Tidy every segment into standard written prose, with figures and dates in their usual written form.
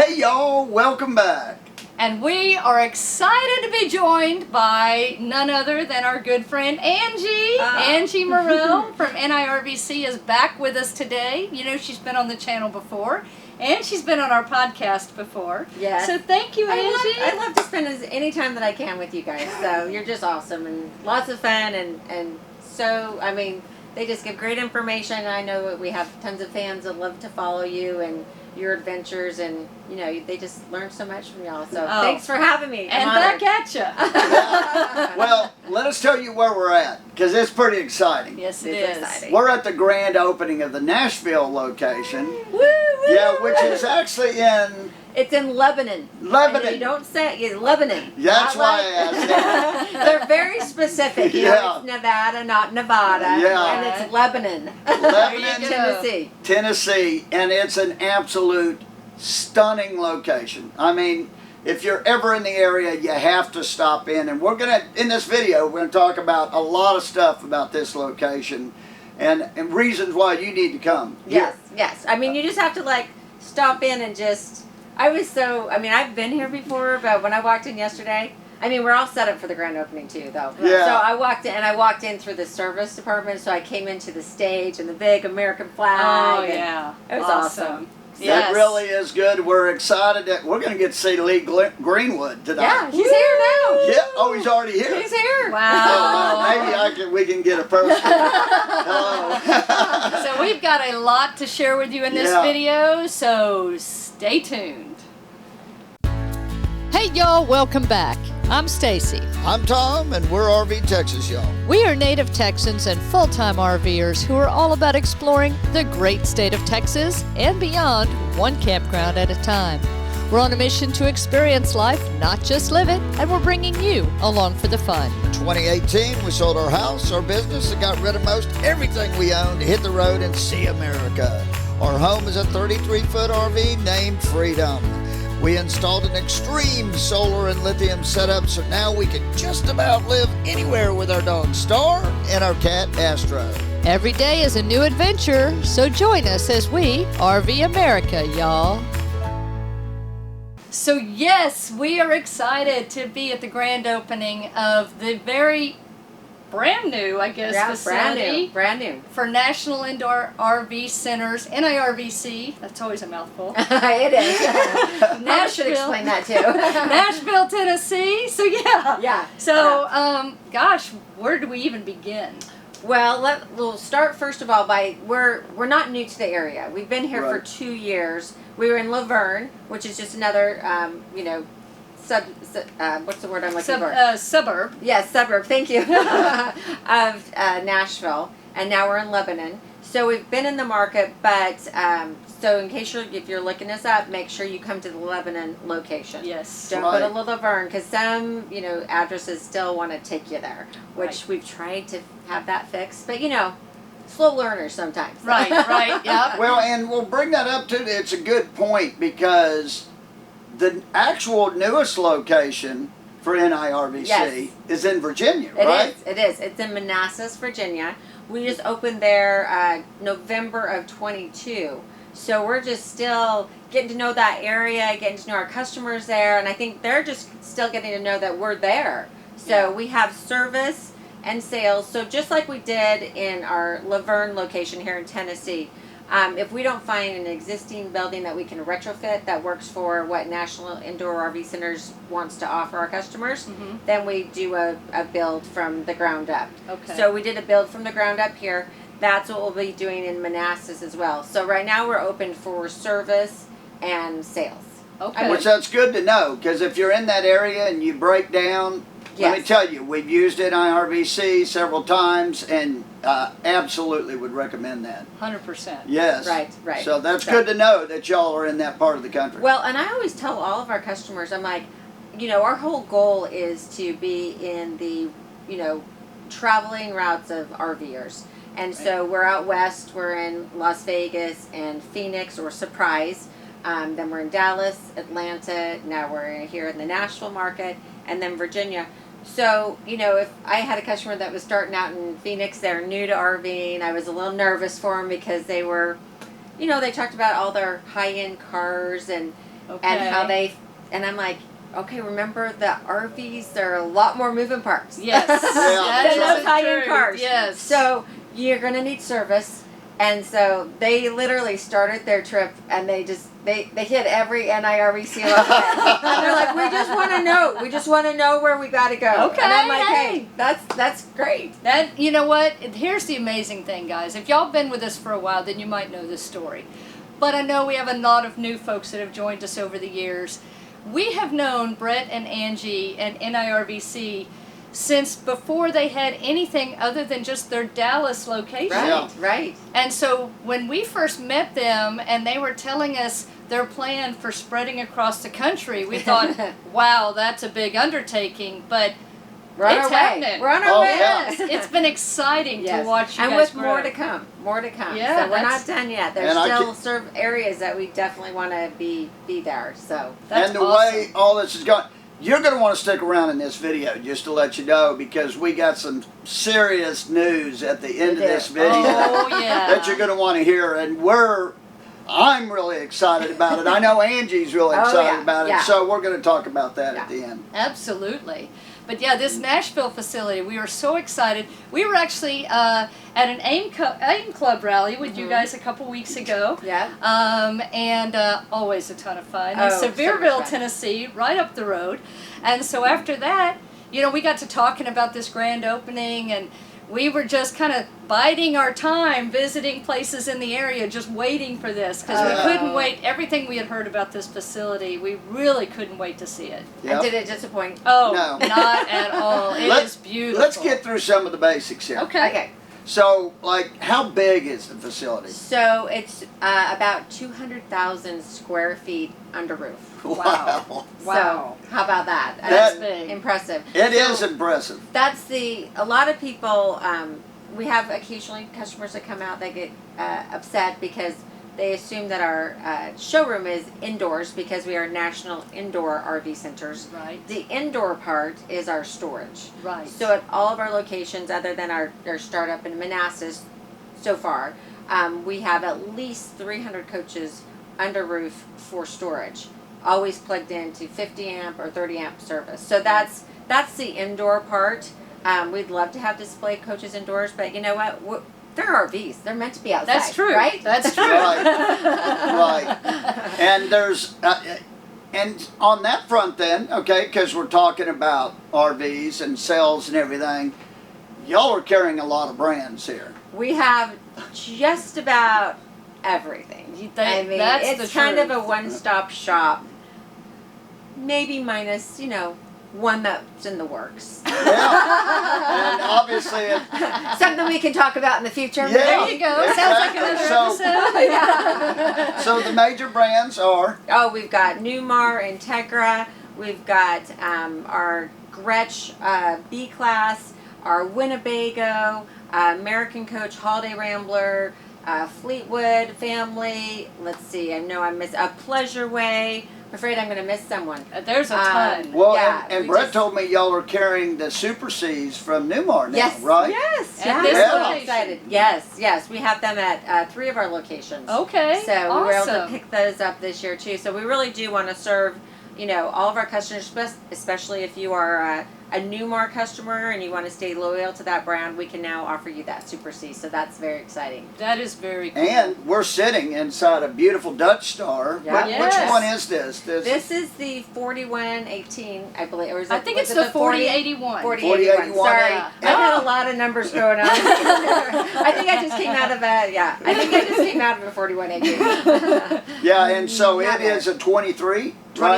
Hey y'all, welcome back. And we are excited to be joined by none other than our good friend Angie. Angie Morell from NIRVC is back with us today. You know, she's been on the channel before, and she's been on our podcast before. Yes. So thank you, Angie. I love to spend any time that I can with you guys. So you're just awesome and lots of fun and so, I mean, they just give great information. I know we have tons of fans that love to follow you and your adventures, and you know, they just learn so much from y'all. So thanks for having me. And back at you. Well, let us tell you where we're at, because it's pretty exciting. Yes, it is. Exciting. We're at the grand opening of the Nashville location. Woo, woo. Yeah, which is actually in It's in Lebanon. Lebanon. And you don't say it's Lebanon. That's Not why I asked that. They're very specific. You know, it's Nevada, not Nevada. Yeah. And it's Lebanon. Lebanon, Tennessee. Tennessee, and it's an absolute stunning location. I mean, if you're ever in the area, you have to stop in. And in this video, we're gonna talk about a lot of stuff about this location and reasons why you need to come. Yes, yes. I mean, you just have to like stop in and just. I've been here before, but when I walked in yesterday, I mean, we're all set up for the grand opening too, though. Yeah. So I walked in through the service department, so I came into the stage and the big American flag. Oh, and yeah. It was awesome. That really is good. We're excited that we're going to get to see Lee Greenwood tonight. Yeah, he's here now. Yeah. Oh, he's already here. He's here. Wow. Oh, maybe we can get a person. Hello. So we've got a lot to share with you in this video, so stay tuned. Hey y'all, welcome back. I'm Stacy. I'm Tom, and we're RV Texas, y'all. We are native Texans and full-time RVers who are all about exploring the great state of Texas and beyond, one campground at a time. We're on a mission to experience life, not just live it, and we're bringing you along for the fun. In 2018, we sold our house, our business, and got rid of most everything we owned to hit the road and see America. Our home is a 33-foot RV named Freedom. We installed an extreme solar and lithium setup, so now we can just about live anywhere with our dog Star and our cat Astro. Every day is a new adventure, so join us as we RV America, y'all. So yes, we are excited to be at the grand opening of the very brand new, I guess, facility. Brand new. For National Indoor RV Centers, NIRVC. That's always a mouthful. It is. I should explain that too. Nashville, Tennessee. So yeah. Yeah. So, gosh, where do we even begin? Well, we'll start first of all by we're not new to the area. We've been here for 2 years. We were in Laverne, which is just another, what's the word I'm looking for? Suburb. Yes, suburb. Thank you. Of Nashville, and now we're in Lebanon. So we've been in the market, but so in case if you're looking us up, make sure you come to the Lebanon location. Yes. Don't go to Laverne, because some addresses still want to take you there, which we've tried to have that fixed, but slow learners sometimes. Right. Yeah. Well, and we'll bring that up too. It's a good point, because the actual newest location for NIRVC is in Virginia, right? It is. It's in Manassas, Virginia. We just opened there November of 22. So we're just still getting to know that area, getting to know our customers there, and I think they're just still getting to know that we're there. So we have service and sales. So just like we did in our Laverne location here in Tennessee, if we don't find an existing building that we can retrofit that works for what National Indoor RV Centers wants to offer our customers, then we do a build from the ground up. Okay. So we did a build from the ground up here. That's what we'll be doing in Manassas as well. So right now we're open for service and sales. Okay. Which that's good to know, because if you're in that area and you break down, let me tell you, we've used NIRVC several times, and absolutely would recommend that. 100%. Yes. Right. So that's good to know that y'all are in that part of the country. Well, and I always tell all of our customers, I'm like, our whole goal is to be in the, traveling routes of RVers. And so we're out west, we're in Las Vegas and Phoenix or Surprise. Then we're in Dallas, Atlanta, now we're here in the Nashville market, and then Virginia. So, if I had a customer that was starting out in Phoenix, they're new to RVing, I was a little nervous for them because they were, they talked about all their high-end cars and and how they, and I'm like, okay, remember the RVs, there are a lot more moving parts. Yes. Than those high-end true. cars. Yes. So you're going to need service. And so they literally started their trip, and they hit every NIRVC along the way. And they're like, we just want to know. We just want to know where we got to go. Okay, and I'm like, hey. hey, that's great. That, you know what? Here's the amazing thing, guys. If y'all been with us for a while, then you might know this story. But I know we have a lot of new folks that have joined us over the years. We have known Brett and Angie and NIRVC since before they had anything other than just their Dallas location. Right, right. And so when we first met them and they were telling us their plan for spreading across the country, we thought, wow, that's a big undertaking, but We're on it's our way. happening. We're on our way. Yes, it's been exciting to watch you and guys with grow. more to come. More to come. Yeah, so we're not done yet. There's And I still certain areas that we definitely want to be there. So That's and the awesome. way all this is going, you're going to want to stick around in this video just to let you know, because we got some serious news at the end of this video Oh, yeah. that you're going to want to hear, and I'm really excited about it. I know Angie's really excited about it, so we're going to talk about that at the end. Absolutely. But yeah, this Nashville facility, we were so excited. We were actually at an AIM Club rally with you guys a couple weeks ago. Yeah. And always a ton of fun. Oh, In so much Sevierville, fun. Tennessee, right up the road. And so after that, you know, we got to talking about this grand opening, and we were just kind of biding our time, visiting places in the area, just waiting for this, because we couldn't wait. Everything we had heard about this facility, we really couldn't wait to see it. And did it disappoint? Oh, No. not at all. It is beautiful. Let's get through some of the basics here. Okay. Okay. So, like, how big is the facility? So it's about 200,000 square feet under roof. Wow. Wow. So how about that? That's That- big. Impressive. It So is impressive. That's a lot of people, we have occasionally customers that come out that get upset because they assume that our showroom is indoors because we are national indoor RV centers. Right. The indoor part is our storage. Right. So at all of our locations, other than our startup in Manassas so far, we have at least 300 coaches under roof for storage, always plugged into 50 amp or 30 amp service. So that's the indoor part. We'd love to have display coaches indoors, but you know what? They're RVs. They're meant to be outside. That's true. Right? That's true. Right. And there's, and on that front then, okay, because we're talking about RVs and sales and everything, y'all are carrying a lot of brands here. We have just about everything. I mean, that's it's the kind of truth. a one-stop shop. Maybe minus, one that's in the works. Yeah. And obviously, Something we can talk about in the future. Yeah. There you go. Sounds like Exactly. another So- episode. Yeah. so the major brands are, Oh, we've got Newmar, Integra. We've got our Gretsch B-Class, our Winnebago, American Coach Holiday Rambler, Fleetwood Family. Let's see. I know I missed a Pleasure Way. I'm afraid I'm going to miss someone. There's a ton. well, Yeah, and we Brett just- told me y'all are carrying the Super Cs from Newmar now, Yes. right? Yes. At yeah. this We're location. excited. Yes. We have them at 3 of our locations. Okay. So we were able to awesome. pick those up this year too. So we really do want to serve, all of our customers, especially if you are a Newmar customer and you want to stay loyal to that brand. We can now offer you that Super C. So that's very exciting. That is very cool. And we're sitting inside a beautiful Dutch Star. Yeah. Which Yes. one is this? This is the 4118, I believe. Or is it, I think was it's it the 4081. 4081. 4081. Sorry. Yeah. I've had a lot of numbers going on. I think I just came out of a 4118. Yeah, and so Not it is a 23, right?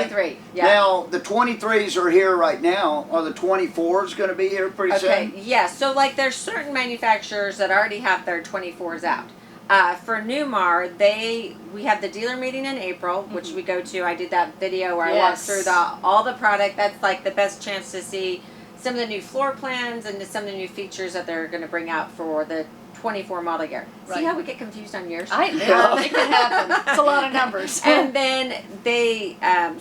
23. Yeah. Now, the 23s are here right now. Are the 24s going to be here pretty Okay, soon? yes. So, there's certain manufacturers that already have their 24s out. For Newmar, we have the dealer meeting in April, which we go to. I did that video where I walked Yes. through all the product. That's the best chance to see some of the new floor plans and some of the new features that they're going to bring out for the 24 model year. Right. See how we get confused on years? It can happen. It's a lot of numbers. And then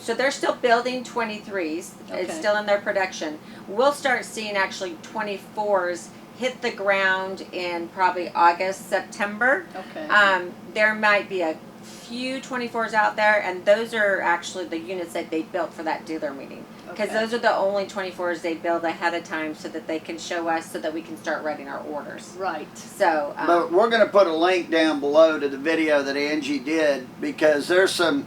so they're still building 23s. It's Okay. still in their production. We'll start seeing actually 24s hit the ground in probably August, September. Okay. There might be a few 24s out there, and those are actually the units that they built for that dealer meeting. Because those are the only 24s they build ahead of time so that they can show us so that we can start writing our orders. Right. So, but we're going to put a link down below to the video that Angie did, because there's some,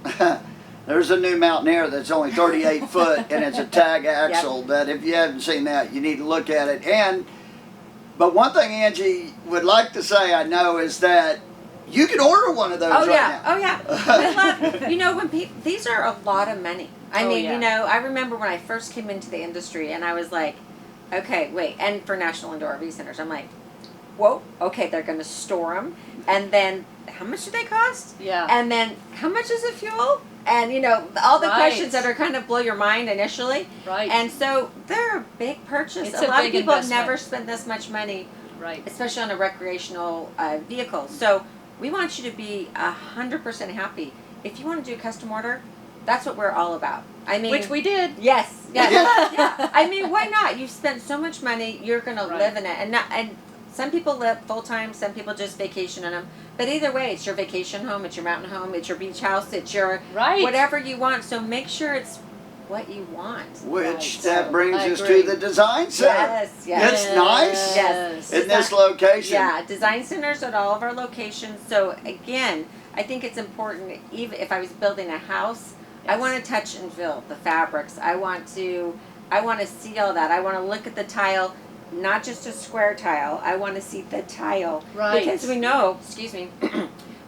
there's a new Mountaineer that's only 38 foot and it's a tag axle that if you haven't seen that, you need to look at it. But one thing Angie would like to say, I know, is that you can order one of those now. Oh yeah. You know, when these are a lot of money. I mean, you know, I remember when I first came into the industry and I was like, okay, wait. And for National Indoor RV Centers, I'm like, whoa, okay, they're going to store them. And then how much do they cost? Yeah. And then how much is the fuel? And, you know, all the questions that are kind of blow your mind initially. Right. And so they're a big purchase. It's a lot big of people have investment. never spent this much money. Right. Especially on a recreational vehicle. So we want you to be 100% happy. If you want to do a custom order, that's what we're all about. I mean, Which we did. Yes. Yeah. I mean, why not? You've spent so much money. You're going to live in it, and some people live full time. Some people just vacation in them. But either way, it's your vacation home. It's your mountain home. It's your beach house. It's your whatever you want. So make sure it's what you want. Which that brings us to the design center. Yes. It's nice. Yes. In this location. Yeah, design centers at all of our locations. So again, I think it's important. Even if I was building a house, I want to touch and feel the fabrics. I want to see all that. I want to look at the tile, not just a square tile. I want to see the tile. Right. Because we know,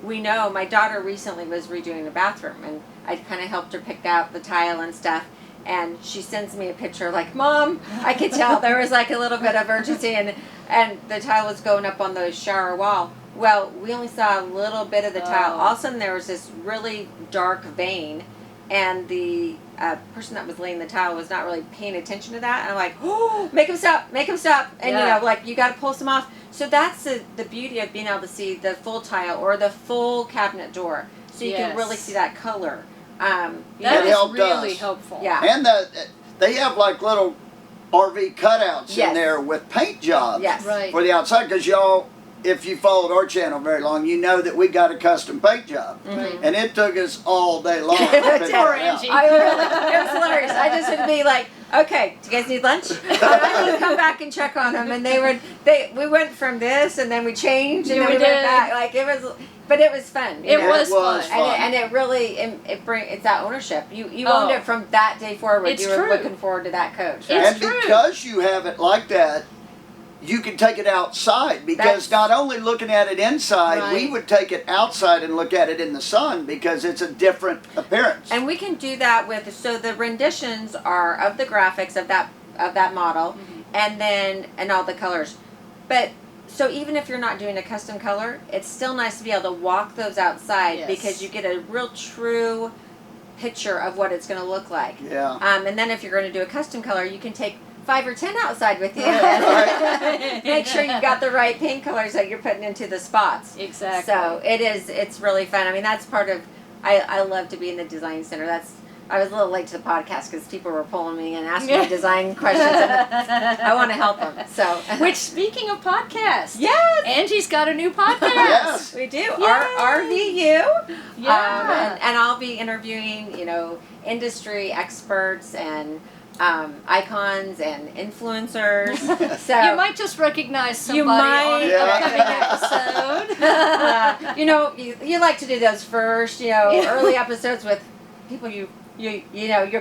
we know my daughter recently was redoing a bathroom, and I kind of helped her pick out the tile and stuff. And she sends me a picture like, Mom, I could tell there was like a little bit of urgency, and the tile was going up on the shower wall. Well, we only saw a little bit of the tile. All of a sudden there was this really dark vein, and the person that was laying the tile was not really paying attention to that. And I'm like, oh, make him stop. And, you know, like, you got to pull some off. So that's the beauty of being able to see the full tile or the full cabinet door. So you can really see that color. That is really helpful. Yeah. And they have like little RV cutouts in there with paint jobs for the outside, because y'all, if you followed our channel very long, you know that we got a custom paint job. And it took us all day long to figure it out. It was hilarious. I just would be like, okay, do you guys need lunch? I would come back and check on them, and we went from this, and then we changed, and then we went back. Like, it was, but it was fun. It was fun. And it really, it's that ownership. You owned it from that day forward. You were looking forward to that coach. Right? And because you have it like that, you can take it outside, because not only looking at it inside, we would take it outside and look at it in the sun, because it's a different appearance. And we can do that with, so the renditions are of the graphics of that model, and all the colors. But so even if you're not doing a custom color, it's still nice to be able to walk those outside, because you get a real true picture of what it's going to look like. Yeah. And then if you're going to do a custom color, you can take 5 or 10 outside with you. Make sure you've got the right paint colors that you're putting into the spots. Exactly. So it's really fun. I mean, that's part of, I love to be in the design center. I was a little late to the podcast because people were pulling me and asking me design questions, and I want to help them. So, which, speaking of podcasts, Angie's got a new podcast. Yes, we do. Yay. RVU. Yeah. And I'll be interviewing, industry experts and icons and influencers. So you might just recognize somebody on an upcoming episode. You like to do those first, early episodes with people you're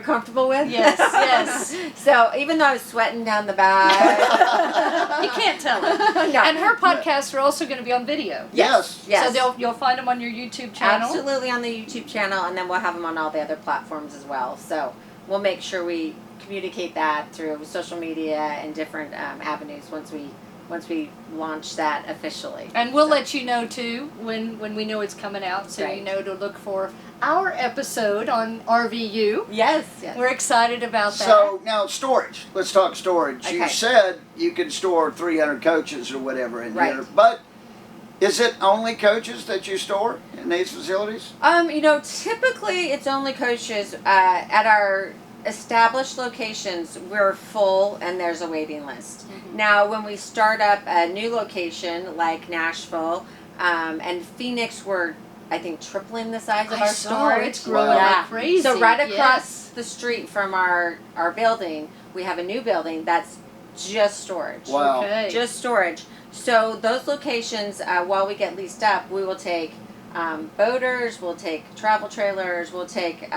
comfortable with. Yes. So even though I was sweating down the back, you can't tell it. No. And her podcasts are also going to be on video. Yes. So you'll find them on your YouTube channel. Absolutely, on the YouTube channel, and then we'll have them on all the other platforms as well. So we'll make sure we communicate that through social media and different avenues once we launch that officially. And we'll let you know too when we know it's coming out, so you know to look for our episode on RVU. Yes. We're excited about that. So now storage. Let's talk storage. Okay. You said you can store 300 coaches or whatever in here, but is it only coaches that you store in these facilities? Typically it's only coaches. At our established locations, we're full and there's a waiting list. Now, when we start up a new location like Nashville and Phoenix, we're I think, tripling the size of I our saw storage. it's growing Yeah. like crazy. So right across Yes. the street from our building, we have a new building that's just storage. Wow. Okay. Just storage. So those locations, while we get leased up, we will take boaters, we'll take travel trailers, we'll take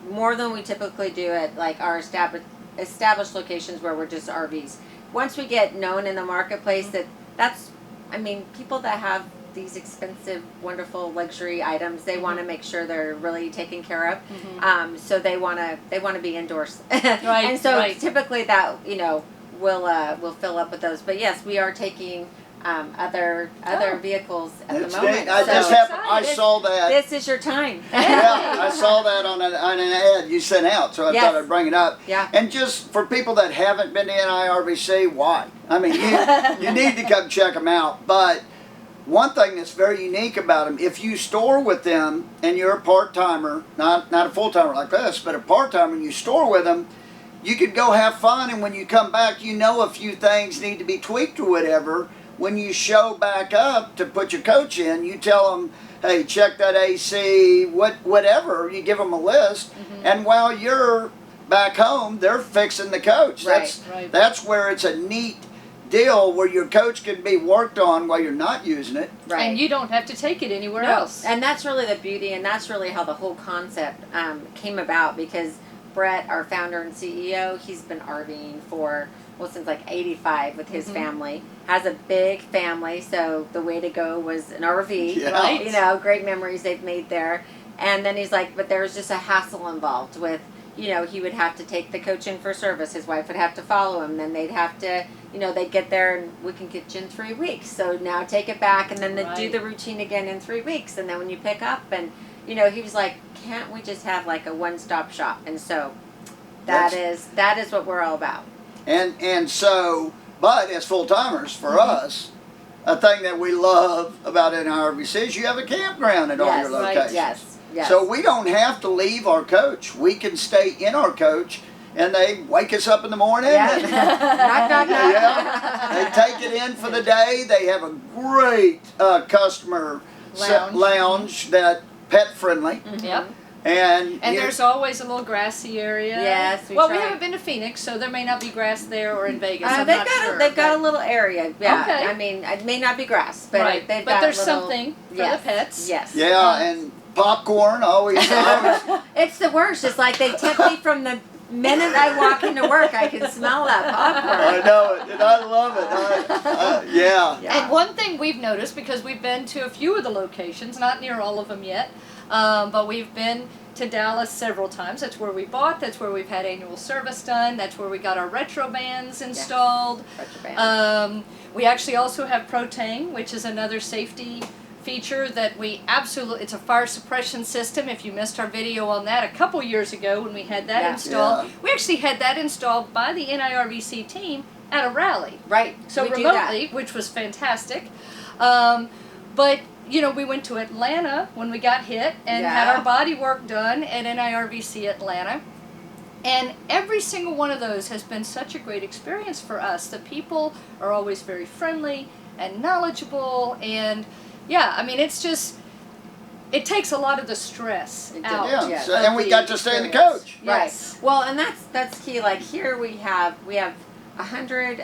more than we typically do at like our established locations where we're just RVs. Once we get known in the marketplace, that's, I mean, people that have these expensive, wonderful luxury items, they want to make sure they're really taken care of. So they want to be indoors. Right. And so right. typically that, you know, we'll fill up with those. But yes, we are taking other vehicles at the moment. I So just happened. I saw that. this is your time. Yeah, I saw that on an ad you sent out, so I Yes. thought I'd bring it up. Yeah. And just for people that haven't been to NIRVC, why? I mean, you need to come check them out. But one thing that's very unique about them, if you store with them and you're a part-timer, not a full-timer like this, but a part-timer, and you store with them, you could go have fun, and when you come back, you know a few things need to be tweaked or whatever. When you show back up to put your coach in, you tell them, hey, check that AC, whatever. You give them a list, and while you're back home, they're fixing the coach. Right. That's where it's a neat deal where your coach can be worked on while you're not using it. Right. And you don't have to take it anywhere No. else. And that's really the beauty, and that's really how the whole concept came about, because Brett, our founder and CEO, he's been RVing for, well, since like 85 with his family. Has a big family, so the way to go was an RV. Yeah. Right. You know, great memories they've made there. And then he's like, but there's just a hassle involved with, you know, he would have to take the coach in for service. His wife would have to follow him. Then they'd have to, you know, they'd get there and we can get you in 3 weeks. So now take it back, and then they do Right. the routine again in 3 weeks. And then when you pick up, and, you know, he was like, can't we just have like a one-stop shop? And so that is what we're all about. And so, but as full-timers, for us, a thing that we love about NIRVC is you have a campground at all your right. locations. Yes. So we don't have to leave our coach. We can stay in our coach, and they wake us up in the morning. Yeah. And, Knock, knock, knock. yeah, they take it in for the day. They have a great customer lounge that pet-friendly. Yep. And there's always a little grassy area. Yes, we we try. haven't been to Phoenix, so there may not be grass there, or in Vegas. I'm they've not got sure. they've got a little area. Yeah. Okay. I mean, it may not be grass, but right. they've but got there's little, something for yes, the pets. Yes. yeah, and popcorn always. It's the worst. It's like they tempt me from the minute I walk into work. I can smell that popcorn. I know it, and I love it. Yeah. And one thing we've noticed, because we've been to a few of the locations, not near all of them yet, but we've been to Dallas several times. That's where we bought. That's where we've had annual service done. That's where we got our Retrobands installed. Retroband. We actually also have Protang, which is another safety feature that we absolutely, it's a fire suppression system. If you missed our video on that a couple years ago when we had that installed, we actually had that installed by the NIRVC team at a rally. Right. So we remotely, which was fantastic. But, you know, we went to Atlanta when we got hit and had our body work done at NIRVC Atlanta. And every single one of those has been such a great experience for us. The people are always very friendly and knowledgeable, and yeah, I mean, it's just, it takes a lot of the stress out. Yeah, Yes. so, and we got to stay in the coach. Yes. Right. Well, and that's key. Like here we have 100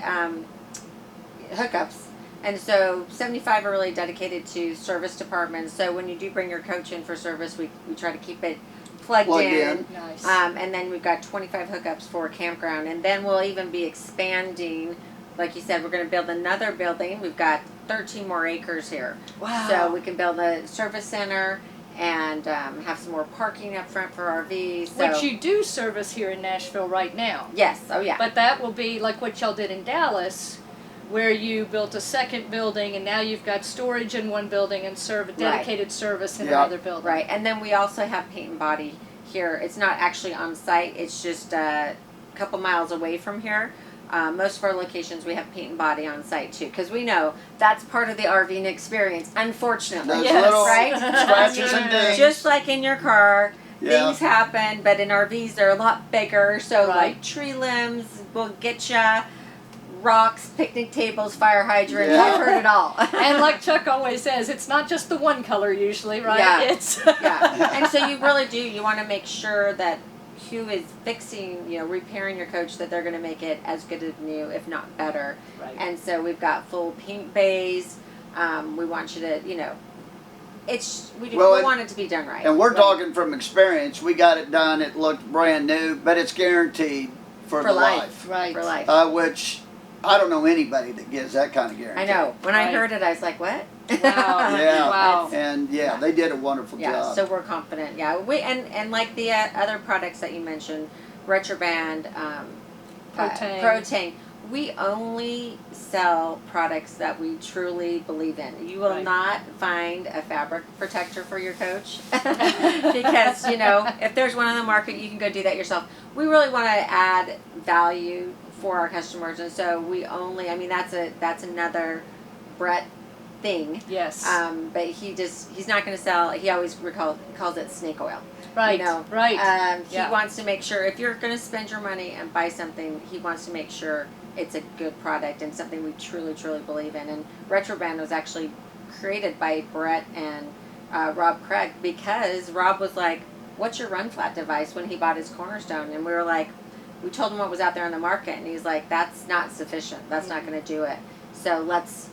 hookups. And so 75 are really dedicated to service departments. So when you do bring your coach in for service, we try to keep it plugged in. Nice. And then we've got 25 hookups for a campground. And then we'll even be expanding. Like you said, we're going to build another building. We've got 13 more acres here. Wow. So we can build a service center and have some more parking up front for RVs. So. Which you do service here in Nashville right now. Yes. Oh, yeah. But that will be like what y'all did in Dallas, where you built a second building and now you've got storage in one building and serve a dedicated service in another building. Right. And then we also have paint and body here. It's not actually on site. It's just a couple miles away from here. Most of our locations we have paint and body on site too, because we know that's part of the RVing experience, unfortunately. Those little right? scratches and dings. Just like in your car, Yeah. things happen, but in RVs they're a lot bigger, so Right. like tree limbs will get ya. rocks, picnic tables, fire hydrants. Yeah. I've heard it all. And like Chuck always says, it's not just the one color usually, right? Yeah. It's Yeah. And so you really do. You want to make sure that who is fixing, repairing your coach, that they're going to make it as good as new, if not better. Right. And so we've got full paint bays. We want you to, we want it to be done right. And we're Right. talking from experience. We got it done. It looked brand new, but it's guaranteed for the life. right. For life. Which I don't know anybody that gives that kind of guarantee. I know. When I Right. heard it, I was like, what? Wow. Yeah. Wow. And they did a wonderful Yeah, job. so we're confident. Yeah, and like the other products that you mentioned, Retroband, Protang, we only sell products that we truly believe in. You will Right. not find a fabric protector for your coach because if there's one on the market, you can go do that yourself. We really want to add value for our customers, and so we only. I mean, that's another Brett thing. Yes. But he's not going to sell. He always calls it snake oil. Right. Right. He Yeah. wants to make sure if you're going to spend your money and buy something, he wants to make sure it's a good product and something we truly, truly believe in. And Retroband was actually created by Brett and Rob Craig because Rob was like, "What's your run flat device?" when he bought his Cornerstone, and we were like, we told him what was out there on the market, and he's like, "That's not sufficient. That's not going to do it. So let's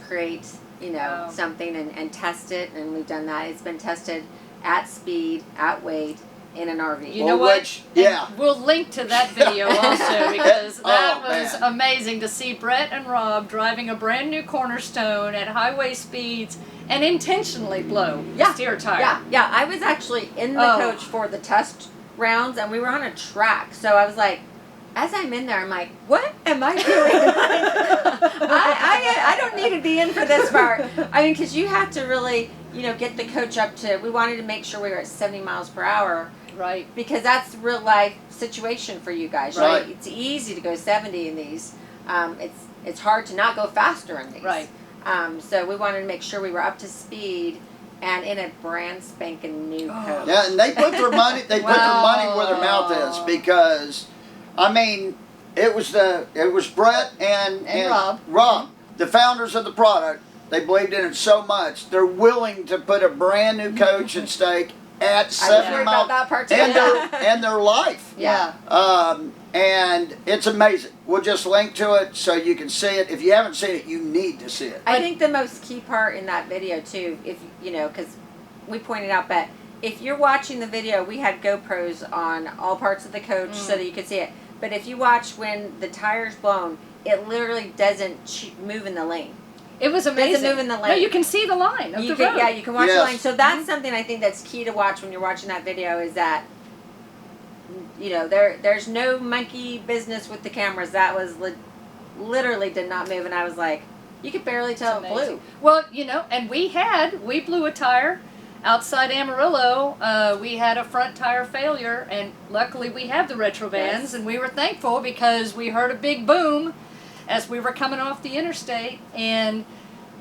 create." Wow. Something and test it, and we've done that. It's been tested at speed, at weight, in an RV. You know what? Yeah. And we'll link to that video also because that Oh, was man. amazing to see Brett and Rob driving a brand new Cornerstone at highway speeds and intentionally blow the steer tire. Yeah. I was actually in the coach for the test rounds, and we were on a track. So I was like, as I'm in there, I'm like, what am I doing? I don't need to be in for this part. I mean, because you have to really, get the coach up to, we wanted to make sure we were at 70 miles per hour. Right. Because that's real life situation for you guys, right? It's easy to go 70 in these. It's hard to not go faster in these. Right. So we wanted to make sure we were up to speed and in a brand spanking new coach. Yeah, and they put their money. They put their money where their mouth is because, I mean, it was Brett and Rob, the founders of the product. They believed in it so much they're willing to put a brand new coach at stake at 70 miles that part too. and their life. Yeah. And it's amazing. We'll just link to it so you can see it. If you haven't seen it, you need to see it. I think the most key part in that video too, if because we pointed out that if you're watching the video, we had GoPros on all parts of the coach so that you could see it. But if you watch when the tire's blown, it literally doesn't move in the lane. It was amazing. Doesn't move in the lane. No, you can see the line of the road. Yeah, you can watch Yes. the line. So that's something I think that's key to watch when you're watching that video is that, there's no monkey business with the cameras. That was literally did not move, and I was like, you could barely tell it blew. Well, and we blew a tire outside Amarillo. We had a front tire failure, and luckily we have the Retrobands, and we were thankful because we heard a big boom as we were coming off the interstate, and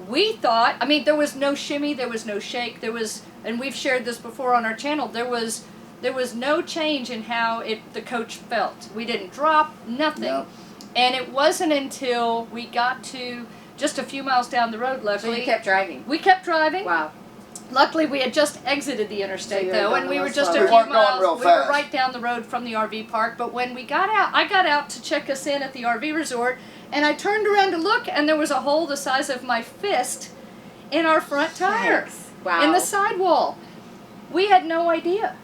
we thought, there was no shimmy, there was no shake, and we've shared this before on our channel, there was no change in how the coach felt. We didn't drop, nothing. No. And it wasn't until we got to just a few miles down the road, luckily. So you kept driving. We kept driving. Wow. Luckily, we had just exited the interstate, So though, and we were just a slower. few We weren't going miles. real We fast. were right down the road from the RV park. But when we got out, I got out to check us in at the RV resort, and I turned around to look, and there was a hole the size of my fist in our front tire, Wow. in the sidewall. We had no idea.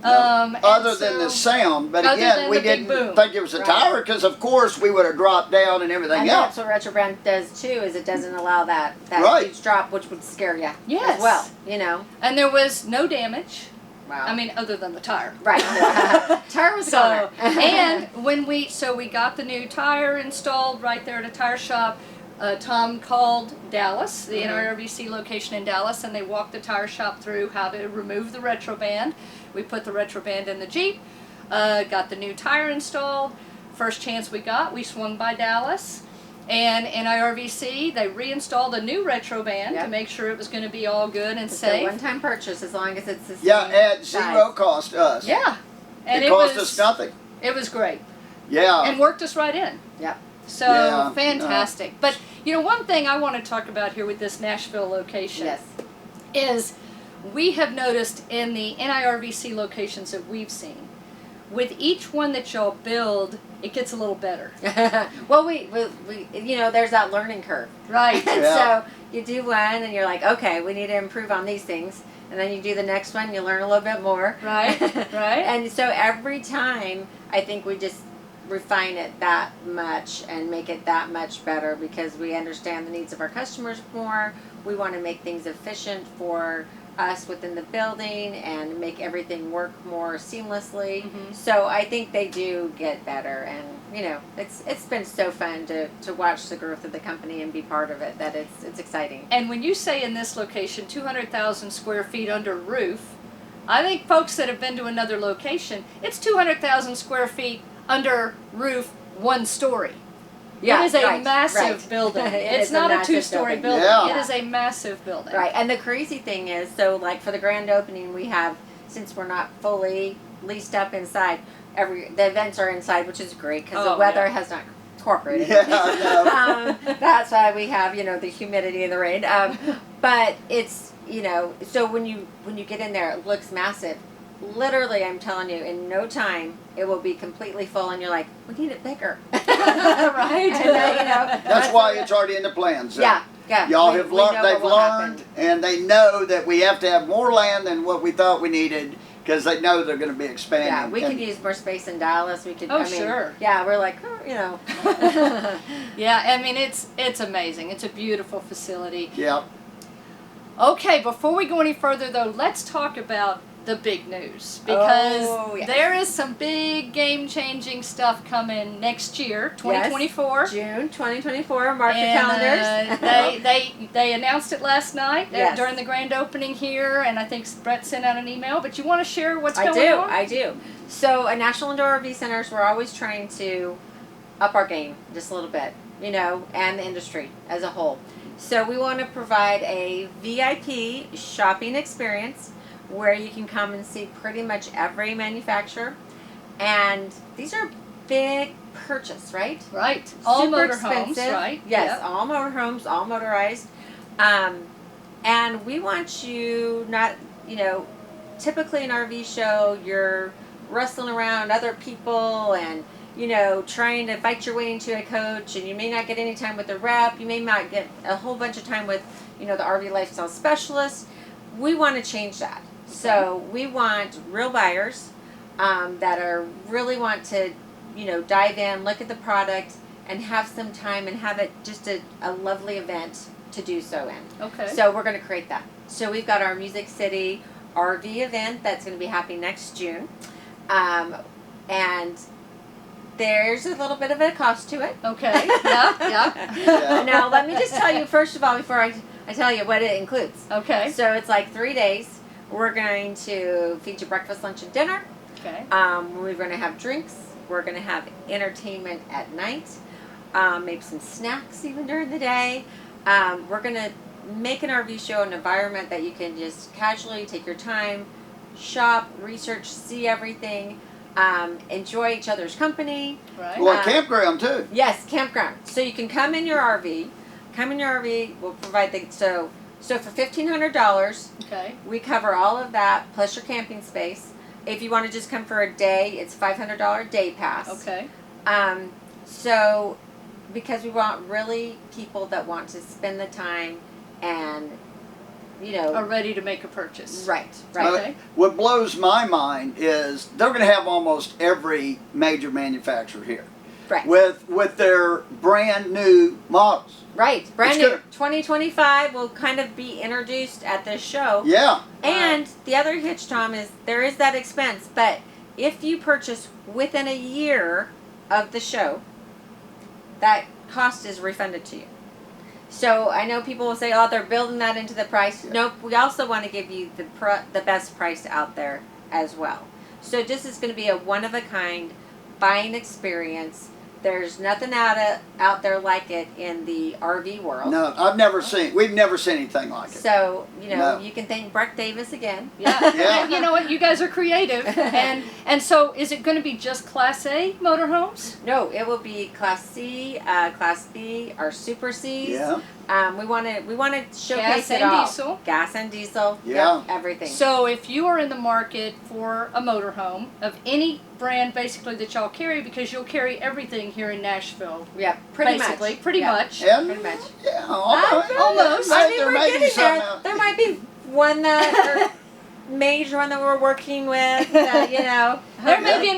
Other than the sound, but other again, than we the big didn't boom. think it was a Right. tower because, of course, we would have dropped down and everything And else. that's what Retrobrand does too, is it doesn't allow that Right. huge drop, which would scare you Yes. as well, And there was no damage. Wow. Other than the tire. Right. Tire was So, gone. and when we got the new tire installed right there at a tire shop, Tom called Dallas, the NIRVC location in Dallas, and they walked the tire shop through how to remove the Retroband. We put the Retroband in the Jeep, got the new tire installed. First chance we got, we swung by Dallas. And NIRVC, they reinstalled a new Retroband to make sure it was going to be all good and It's safe. a one-time purchase as long as it's the same At size. zero cost to us. Yeah. And It cost us nothing. It was great. Yeah. And worked us right in. Yep. So Yeah, fantastic. But you know, one thing I want to talk about here with this Nashville location Yes. is we have noticed in the NIRVC locations that we've seen, with each one that y'all build, it gets a little better. Well, we you know, there's that learning curve. Right. And Yeah. so you do one and you're like, okay, we need to improve on these things. And then you do the next one, you learn a little bit more. Right, right. And so every time, I think we just refine it that much and make it that much better because we understand the needs of our customers more. We want to make things efficient for us within the building and make everything work more seamlessly. Mhm. So I think they do get better, and you know, it's been so fun to watch the growth of the company and be part of it. That it's exciting. And when you say in this location, 200,000 square feet under roof, I think folks that have been to another location, it's 200,000 square feet under roof, 1 story. Yeah, it is a right, massive right. building. It It's is a not a massive 2-story building. building. Yeah. It is a massive building. Right, and the crazy thing is, so like for the grand opening, we have, since we're not fully leased up inside, the events are inside, which is great because Oh, the weather yeah. has not cooperated. Yeah, I know. That's why we have, you know, the humidity and the rain. But it's, you know, so when you get in there, it looks massive. Literally, I'm telling you, in no time, it will be completely full, and you're like, we need it bigger. Right. And then, you know, That's why it's already in the plans. Yeah, yeah. Y'all we- have we know learned, what they've will happen. learned, and they know that we have to have more land than what we thought we needed because they know they're going to be expanding. Yeah, we And- could use more space in Dallas. We could. Oh, I mean, sure. Yeah, we're like, oh, you know. Yeah, I mean, it's amazing. It's a beautiful facility. Yeah. Okay, before we go any further, though, let's talk about the big news because Oh, yes. there is some big game-changing stuff coming next year, 2024. June 2024. Mark your And, calendars. they announced it last night Yes. during the grand opening here, and I think Brett sent out an email. But you want to share what's I going do. on? I do. So at National Indoor RV Centers, we're always trying to up our game just a little bit, you know, and the industry as a whole. So we want to provide a VIP shopping experience where you can come and see pretty much every manufacturer. And these are big purchase, right? Right. All Super motorhomes, expensive. right? Yes, Yep. all motorhomes, all motorized. And we want you not, you know, typically an RV show, you're wrestling around other people and, you know, trying to fight your way into a coach, and you may not get any time with the rep. You may not get a whole bunch of time with, you know, the RV lifestyle specialist. We want to change that. So we want real buyers that are really want to, you know, dive in, look at the product, and have some time and have it just a lovely event to do so in. Okay. So we're going to create that. So we've got our Music City RV event that's going to be happening next June. And there's a little bit of a cost to it. Okay. Yeah. Yeah. Now, let me just tell you, first of all, before I tell you what it includes. Okay. So it's like 3 days. We're going to feed you breakfast, lunch, and dinner. Okay. We're going to have drinks. We're going to have entertainment at night. Maybe some snacks even during the day. We're going to make an RV show an environment that you can just casually take your time, shop, research, see everything, enjoy each other's company. Right. Well, a campground too. Yes, campground. So you can come in your RV. Come in your RV. We'll provide the so for $1,500. Okay. We cover all of that plus your camping space. If you want to just come for a day, it's $500 day pass. Okay. So because we want really people that want to spend the time and, you know, Are ready to make a purchase. right. Okay. What blows my mind is they're going to have almost every major manufacturer here Right. with their brand new models. Right. Brand It's new. good. 2025 will kind of be introduced at this show. Yeah. And the other hitch, Tom, is there is that expense, but if you purchase within a year of the show, that cost is refunded to you. So I know people will say, oh, they're building that into the price. Yeah. Nope, we also want to give you the best price out there as well. So this is going to be a one-of-a-kind buying experience There's nothing out there like it in the RV world. No, I've never seen. We've never seen anything like it. So No. you can thank Breck Davis again. Yeah. Yeah. You know what? You guys are creative, and so is it going to be just Class A motorhomes? No, it will be Class C, Class B, our Super Cs. Yeah. We want to showcase Gas it and all. diesel. Gas and diesel. Yeah. Yep, everything. So if you are in the market for a motorhome of any brand, basically that y'all carry, because you'll carry everything here in Nashville. Yeah, pretty Basically, much. pretty Yeah. much. Yeah. Pretty much. Yeah. Almost. Almost. I mean, There we're may be getting something there. else. There might be one that, or major one that we're working with. There may be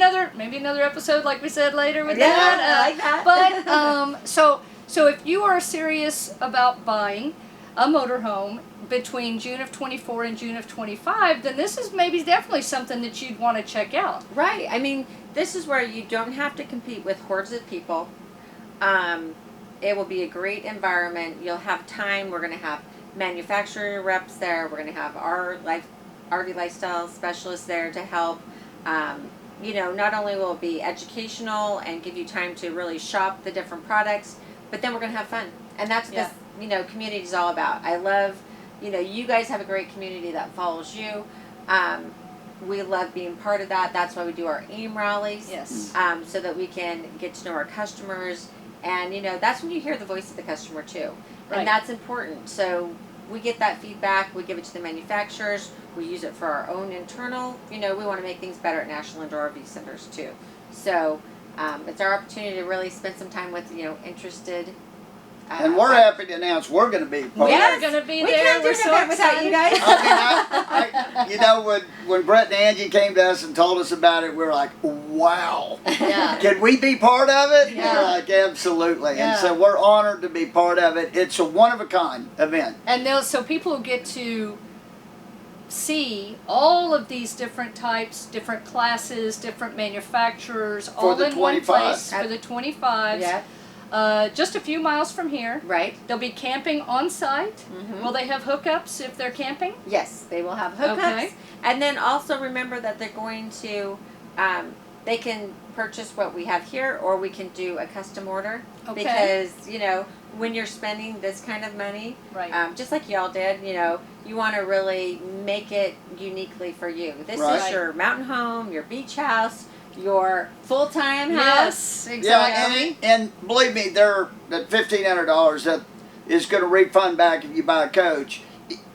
another episode, like we said later with Yeah, that. I like that. But so if you are serious about buying a motorhome between June of 24 and June of 25, then this is maybe definitely something that you'd want to check out. Right. I mean, this is where you don't have to compete with hordes of people. It will be a great environment. You'll have time. We're going to have manufacturer reps there. We're going to have our RV lifestyle specialists there to help. Not only will it be educational and give you time to really shop the different products, but then we're going to have fun. And that's what this, community is all about. I love, you guys have a great community that follows you. We love being part of that. That's why we do our AIM rallies. Yes. So that we can get to know our customers. And, that's when you hear the voice of the customer too. Right. And that's important. So we get that feedback. We give it to the manufacturers. We use it for our own internal. We want to make things better at National Indoor RV Centers too. So it's our opportunity to really spend some time with, interested. And we're happy to announce we're going to be part We of are it. going to be We there. can't do We're so that without excited. you guys. I mean, when Brett and Angie came to us and told us about it, we were like, wow. Yeah. Can we be part of it? Yeah. We're like, absolutely. Yeah. And so we're honored to be part of it. It's a one-of-a-kind event. And so people get to see all of these different types, different classes, different manufacturers, all the in one 25s. place for the 25s. Yeah. Just a few miles from here. Right. They'll be camping on site. Mhm. Will they have hookups if they're camping? Yes, they will have hookups. Okay. And then also remember that they're going to, they can purchase what we have here, or we can do a custom order. Okay. Because, when you're spending this kind of money, Right. just like y'all did, you want to really make it uniquely for you. This Right. is your mountain home, your beach house, your full-time house. Yes, exactly. Yeah, and believe me, that $1,500 that is going to refund back if you buy a coach.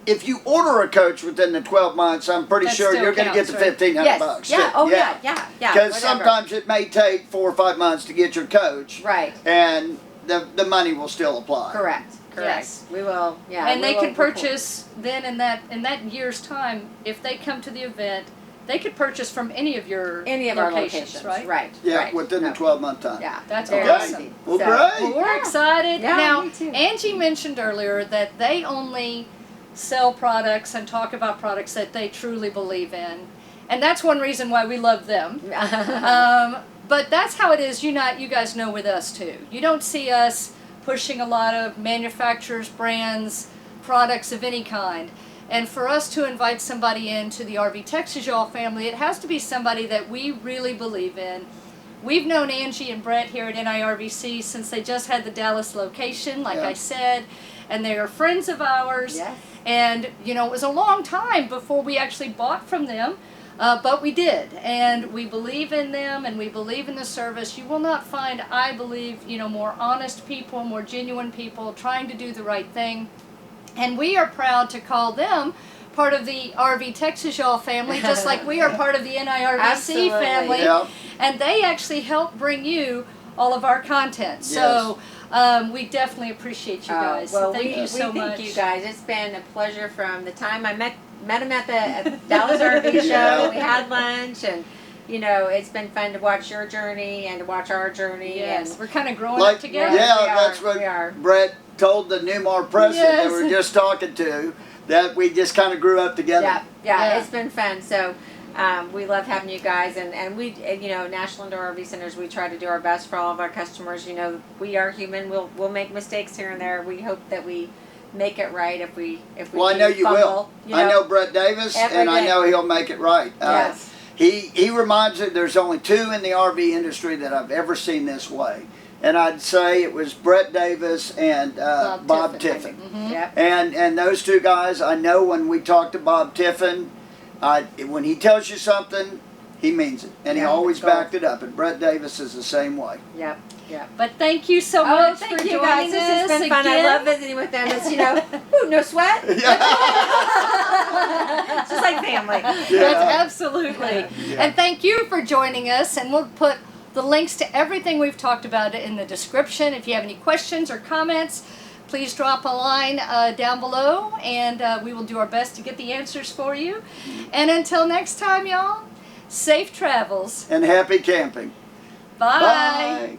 If you order a coach within the 12 months, I'm pretty That sure still you're going to get counts, the right? $1,500 Yes. bucks. Yeah. too. Oh yeah. Because whatever. sometimes it may take 4 or 5 months to get your coach, Right. and the money will still apply. Correct. Yes. We will. Yeah. And we they will can report. purchase then in that year's time, if they come to the event, they could purchase from any of your Any of locations, our locations, right? right? Yeah, right. within the No. 12-month time. Yeah, That's very awesome. easy. Well, So- great. Well, we're Yeah. excited. Yeah, Now, me too. Angie mentioned earlier that they only sell products and talk about products that they truly believe in. And that's one reason why we love them. But that's how it is, you guys know, with us too. You don't see us pushing a lot of manufacturers, brands, products of any kind. And for us to invite somebody into the RV Texas Y'all family, it has to be somebody that we really believe in. We've known Angie and Brett here at NIRVC since they just had the Dallas location, like Yeah. I said, and they are friends of ours. Yes. And, it was a long time before we actually bought from them, but we did. And we believe in them, and we believe in the service. You will not find, I believe, more honest people, more genuine people trying to do the right thing. And we are proud to call them part of the RV Texas Y'all family, just like we are part of the NIRVC Absolutely. family. Yeah. And they actually help bring you all of met content. So we definitely appreciate you guys. Well, Thank you so we much. thank you guys. It's been a pleasure from the time I met him at the Dallas RV show. Yeah. We had lunch, and it's been fun to watch your journey and to watch our journey. Yes, And we're kind of growing Like, up together. Yeah. we that's are, we are. what Brett told the Newmar president Yes. that we were just talking to, that we just kind of grew up together. Yeah, it's been fun. So we love having you guys, and we, National Indoor RV Centers, we try to do our best for all of our customers. We are human. We'll make mistakes here and there. We hope that we make it right if we Well, I do know you fumble, will. I know Brett Davis, Every and I day. know he'll make it right. Yes. he reminds me there's only two in the RV industry that I've ever seen this way. And I'd say it was Brett Davis and Bob Tiffin. Mm-hmm. Yep. And those two guys, I know when we talk to Bob Tiffin, when he tells you something, he means it. And he always backed it up. And Brett Davis is the same way. Yep. Yep. But thank you so Oh, much thank for you joining guys. us This has been again. fun. I love visiting with them. It's, ooh, no sweat. It's just like family. Yeah. Absolutely. Yeah. And thank you for joining us. And we'll put the links to everything we've talked about in the description. If you have any questions or comments, please drop a line down below, and we will do our best to get the answers for you. And until next time, y'all, safe travels. And happy camping. Bye. Bye.